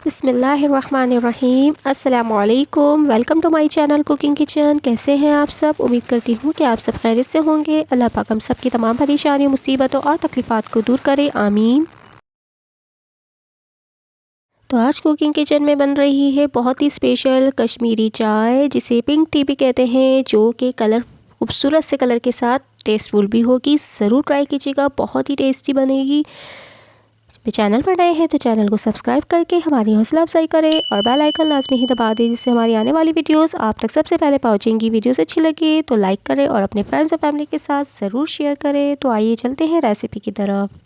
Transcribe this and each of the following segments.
बिस्मिल्लाहिर्रहमानिर्रहीम। अस्सलामुअलैकुम। Welcome to my channel cooking kitchen. कैसे हैं आप सब? उम्मीद करती हूँ कि आप सब खैरियत से होंगे। अल्लाह पाक हम सब की तमाम परेशानियों, मुसीबतों और तकलीफ़ात को दूर करे, आमीन। तो आज कुकिंग किचन में बन रही है बहुत ही स्पेशल कश्मीरी चाय, जिसे पिंक टी भी कहते हैं, जो कि कलर खूबसूरत से कलर के साथ टेस्टफुल भी होगी। ज़रूर ट्राई कीजिएगा, बहुत ही टेस्टी बनेगी। चैनल पर नए हैं तो चैनल को सब्सक्राइब करके हमारी हौसला अफजाई करें और बेल आइकन लाजमी ही दबा दें, जिससे हमारी आने वाली वीडियोस आप तक सबसे पहले पहुंचेंगी। वीडियोस अच्छी लगे तो लाइक करें और अपने फ्रेंड्स और फैमिली के साथ ज़रूर शेयर करें। तो आइए चलते हैं रेसिपी की तरफ।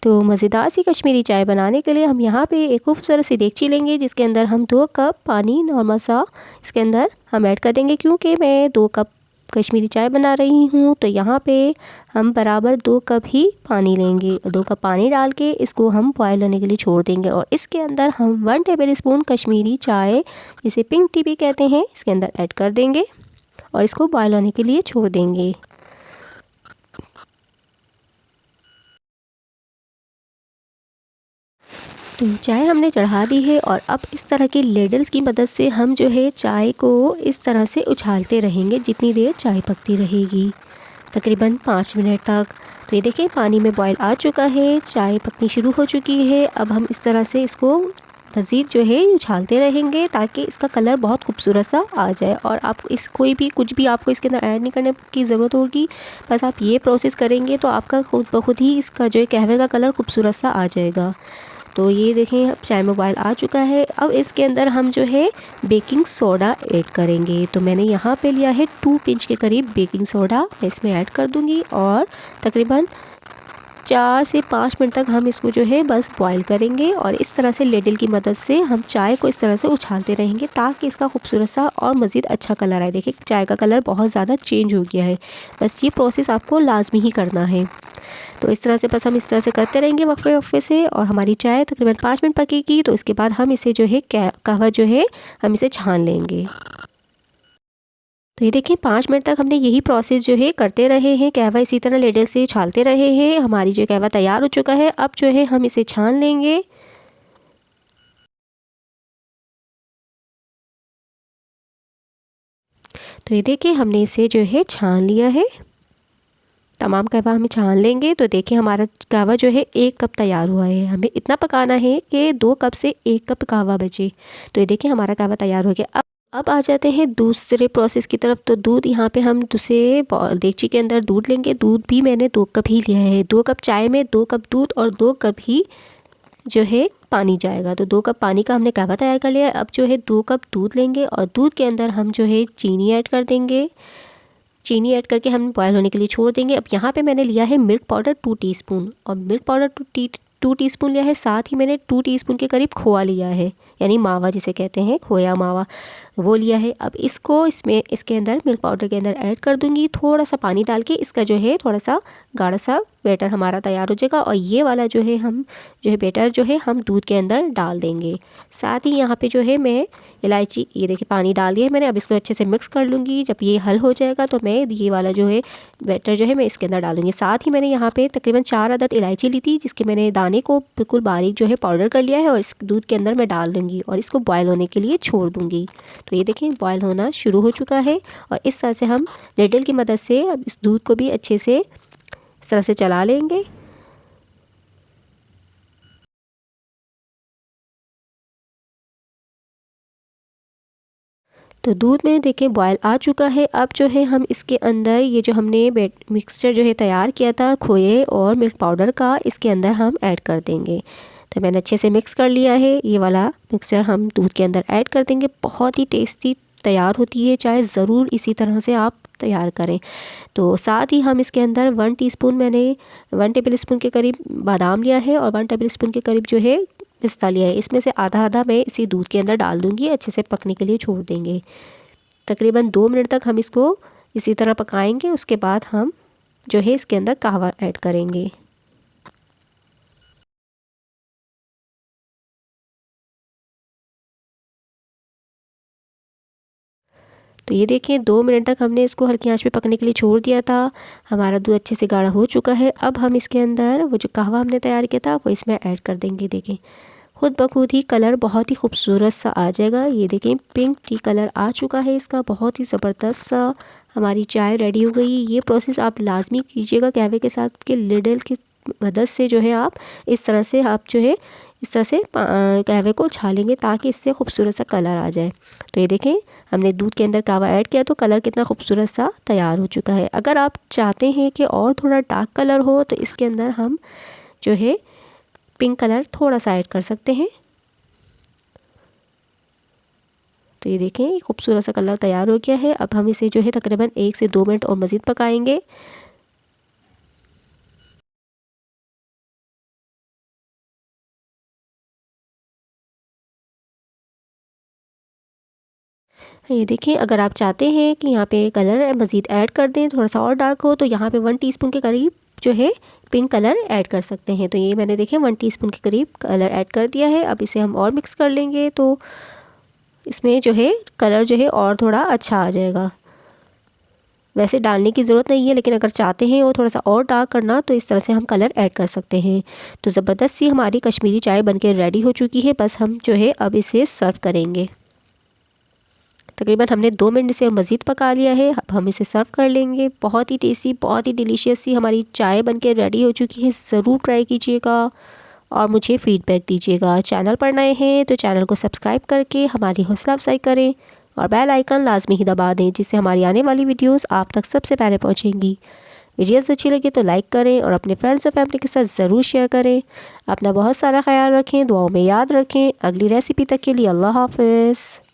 तो मज़ेदार सी कश्मीरी चाय बनाने के लिए हम यहाँ पे एक खूबसूरत सी देगची लेंगे, जिसके अंदर हम 2 कप पानी नॉर्मल सा इसके अंदर हम ऐड कर देंगे। क्योंकि मैं 2 कप कश्मीरी चाय बना रही हूँ, तो यहाँ पे हम बराबर 2 कप ही पानी लेंगे। 2 कप पानी डाल के इसको हम बॉयल होने के लिए छोड़ देंगे और इसके अंदर हम 1 टेबल स्पून कश्मीरी चाय, जिसे पिंक टी भी कहते हैं, इसके अंदर ऐड कर देंगे और इसको बॉयल होने के लिए छोड़ देंगे। तो चाय हमने चढ़ा दी है और अब इस तरह के लेडल्स की मदद से हम जो है चाय को इस तरह से उछालते रहेंगे जितनी देर चाय पकती रहेगी, तकरीबन 5 मिनट तक। तो ये देखें पानी में बॉयल आ चुका है, चाय पकनी शुरू हो चुकी है। अब हम इस तरह से इसको मज़ीद जो है उछालते रहेंगे ताकि इसका कलर बहुत खूबसूरत सा आ जाए। और आप इस कोई भी कुछ भी आपको इसके अंदर ऐड नहीं करने की ज़रूरत होगी, बस आप ये प्रोसेस करेंगे तो आपका खुद ब खुद ही इसका जो है कहवे का कलर खूबसूरत सा आ जाएगा। तो ये देखें अब चाय में बॉयल आ चुका है। अब इसके अंदर हम जो है बेकिंग सोडा ऐड करेंगे। तो मैंने यहाँ पे लिया है 2 पिंच के करीब बेकिंग सोडा, मैं इसमें ऐड कर दूँगी और तकरीबन 4 से 5 मिनट तक हम इसको जो है बस बॉईल करेंगे। और इस तरह से लेडल की मदद से हम चाय को इस तरह से उछालते रहेंगे ताकि इसका खूबसूरत सा और मज़ीद अच्छा कलर आए। देखिए चाय का कलर बहुत ज़्यादा चेंज हो गया है। बस ये प्रोसेस आपको लाजमी ही करना है। तो इस तरह से बस हम इस तरह से करते रहेंगे वक्फे वक्फे से और हमारी चाय तकरीबन 5 मिनट पकेगी। तो इसके बाद हम इसे जो है कहवा जो है हम इसे छान लेंगे। तो ये देखिए 5 मिनट तक हमने यही प्रोसेस जो है करते रहे हैं, कहवा इसी तरह लेडल से छालते रहे हैं। हमारी जो कहवा तैयार हो चुका है। अब जो है हम इसे छान लेंगे। तो ये देखिए हमने इसे जो है छान लिया है, तमाम कहवा हमें छान लेंगे। तो देखिए हमारा कहवा जो है 1 कप तैयार हुआ है। हमें इतना पकाना है कि 2 कप से 1 कप कहवा बचे। तो ये देखिए हमारा कहवा तैयार हो गया। अब आ जाते हैं दूसरे प्रोसेस की तरफ। तो दूध यहाँ पे हम दूसरे देगची के अंदर दूध लेंगे। दूध भी मैंने 2 कप ही लिया है। 2 कप चाय में 2 कप दूध और 2 कप ही जो है पानी जाएगा। तो 2 कप पानी का हमने कहवा तैयार कर लिया है। अब जो है 2 कप दूध लेंगे और दूध के अंदर हम जो है चीनी ऐड कर देंगे। चीनी ऐड करके हम बॉयल होने के लिए छोड़ देंगे। अब यहाँ पे मैंने लिया है मिल्क पाउडर 2 टीस्पून और मिल्क पाउडर 2 टीस्पून लिया है। साथ ही मैंने 2 टीस्पून के करीब खोआ लिया है, यानी मावा जिसे कहते हैं, खोया मावा, वो लिया है। अब इसको इसके अंदर मिल्क पाउडर के अंदर ऐड कर दूंगी। थोड़ा सा पानी डाल के इसका जो है थोड़ा सा गाढ़ा सा बैटर हमारा तैयार हो जाएगा। और ये वाला जो है हम जो है बैटर जो है हम दूध के अंदर डाल देंगे। साथ ही यहाँ पे जो है मैं इलायची, ये देखिए पानी डाल दिया है मैंने। अब इसको अच्छे से मिक्स कर लूँगी। जब ये हल हो जाएगा तो मैं ये वाला जो है बैटर जो है मैं इसके अंदर डालूंगी। साथ ही मैंने यहाँ पे तकरीबन 4 अदद इलायची ली थी, जिसके मैंने दाने को बिल्कुल बारीक जो है पाउडर कर लिया है और इस दूध के अंदर मैं डाल दूँगी और इसको बॉयल होने के लिए छोड़ दूँगी। तो ये देखें बॉयल होना शुरू हो चुका है और इस तरह से हम लेडल की मदद से अब इस दूध को भी अच्छे से इस तरह से चला लेंगे। तो दूध में देखें बॉयल आ चुका है। अब जो है हम इसके अंदर ये जो हमने मिक्सचर जो है तैयार किया था खोए और मिल्क पाउडर का, इसके अंदर हम ऐड कर देंगे। तो मैंने अच्छे से मिक्स कर लिया है। ये वाला मिक्सचर हम दूध के अंदर ऐड कर देंगे। बहुत ही टेस्टी तैयार होती है चाय। ज़रूर इसी तरह से आप तैयार करें। तो साथ ही हम इसके अंदर 1 टीस्पून मैंने 1 टेबल स्पून के करीब बादाम लिया है और 1 टेबल स्पून के करीब जो है पिस्ता लिया है। इसमें से आधा आधा मैं इसी दूध के अंदर डाल दूँगी, अच्छे से पकने के लिए छोड़ देंगे। तकरीबन 2 मिनट तक हम इसको इसी तरह पकाएंगे। उसके बाद हम जो है इसके अंदर कहवा ऐड करेंगे। तो ये देखिए 2 मिनट तक हमने इसको हल्की आंच पे पकने के लिए छोड़ दिया था। हमारा दूध अच्छे से गाढ़ा हो चुका है। अब हम इसके अंदर वो जो कहवा हमने तैयार किया था वो इसमें ऐड कर देंगे। देखें खुद ब खुद ही कलर बहुत ही खूबसूरत सा आ जाएगा। ये देखें पिंक टी कलर आ चुका है इसका, बहुत ही ज़बरदस्त सा हमारी चाय रेडी हो गई। ये प्रोसेस आप लाजमी कीजिएगा कहवे के साथ कि लिडल की मदद से जो है आप इस तरह से इस तरह से कहवे को छालेंगे ताकि इससे खूबसूरत सा कलर आ जाए। तो ये देखें हमने दूध के अंदर कहवा ऐड किया तो कलर कितना खूबसूरत सा तैयार हो चुका है। अगर आप चाहते हैं कि और थोड़ा डार्क कलर हो तो इसके अंदर हम जो है पिंक कलर थोड़ा सा ऐड कर सकते हैं। तो ये देखें खूबसूरत सा कलर तैयार हो गया है। अब हम इसे जो है तकरीबन 1 से 2 मिनट और मज़ीद पकाएंगे। ये देखिए अगर आप चाहते हैं कि यहाँ पे कलर मज़ीद ऐड कर दें, थोड़ा सा और डार्क हो, तो यहाँ पे 1 टीस्पून के करीब जो है पिंक कलर ऐड कर सकते हैं। तो ये मैंने देखे 1 टीस्पून के करीब कलर ऐड कर दिया है। अब इसे हम और मिक्स कर लेंगे तो इसमें जो है कलर जो है और थोड़ा अच्छा आ जाएगा। वैसे डालने की ज़रूरत नहीं है, लेकिन अगर चाहते हैं वो थोड़ा सा और डार्क करना तो इस तरह से हम कलर ऐड कर सकते हैं। तो ज़बरदस्त सी हमारी कश्मीरी चाय बनके रेडी हो चुकी है। बस हम जो है अब इसे सर्व करेंगे। तकरीबन हमने 2 मिनट से और मज़ीद पका लिया है। अब हम इसे सर्व कर लेंगे। बहुत ही टेस्टी, बहुत ही डिलीशियस सी हमारी चाय बनके रेडी हो चुकी है। ज़रूर ट्राई कीजिएगा और मुझे फ़ीडबैक दीजिएगा। चैनल पर नए हैं तो चैनल को सब्सक्राइब करके हमारी हौसला अफजाई करें और बेल आइकन लाजमी ही दबा दें, जिससे हमारी आने वाली वीडियोस आप तक सबसे पहले पहुंचेंगी। वीडियोस अच्छी लगे तो लाइक करें और अपने फ्रेंड्स और फैमिली के साथ ज़रूर शेयर करें। अपना बहुत सारा ख्याल रखें, दुआओं में याद रखें। अगली रेसिपी तक के लिए अल्लाह हाफ़िज़।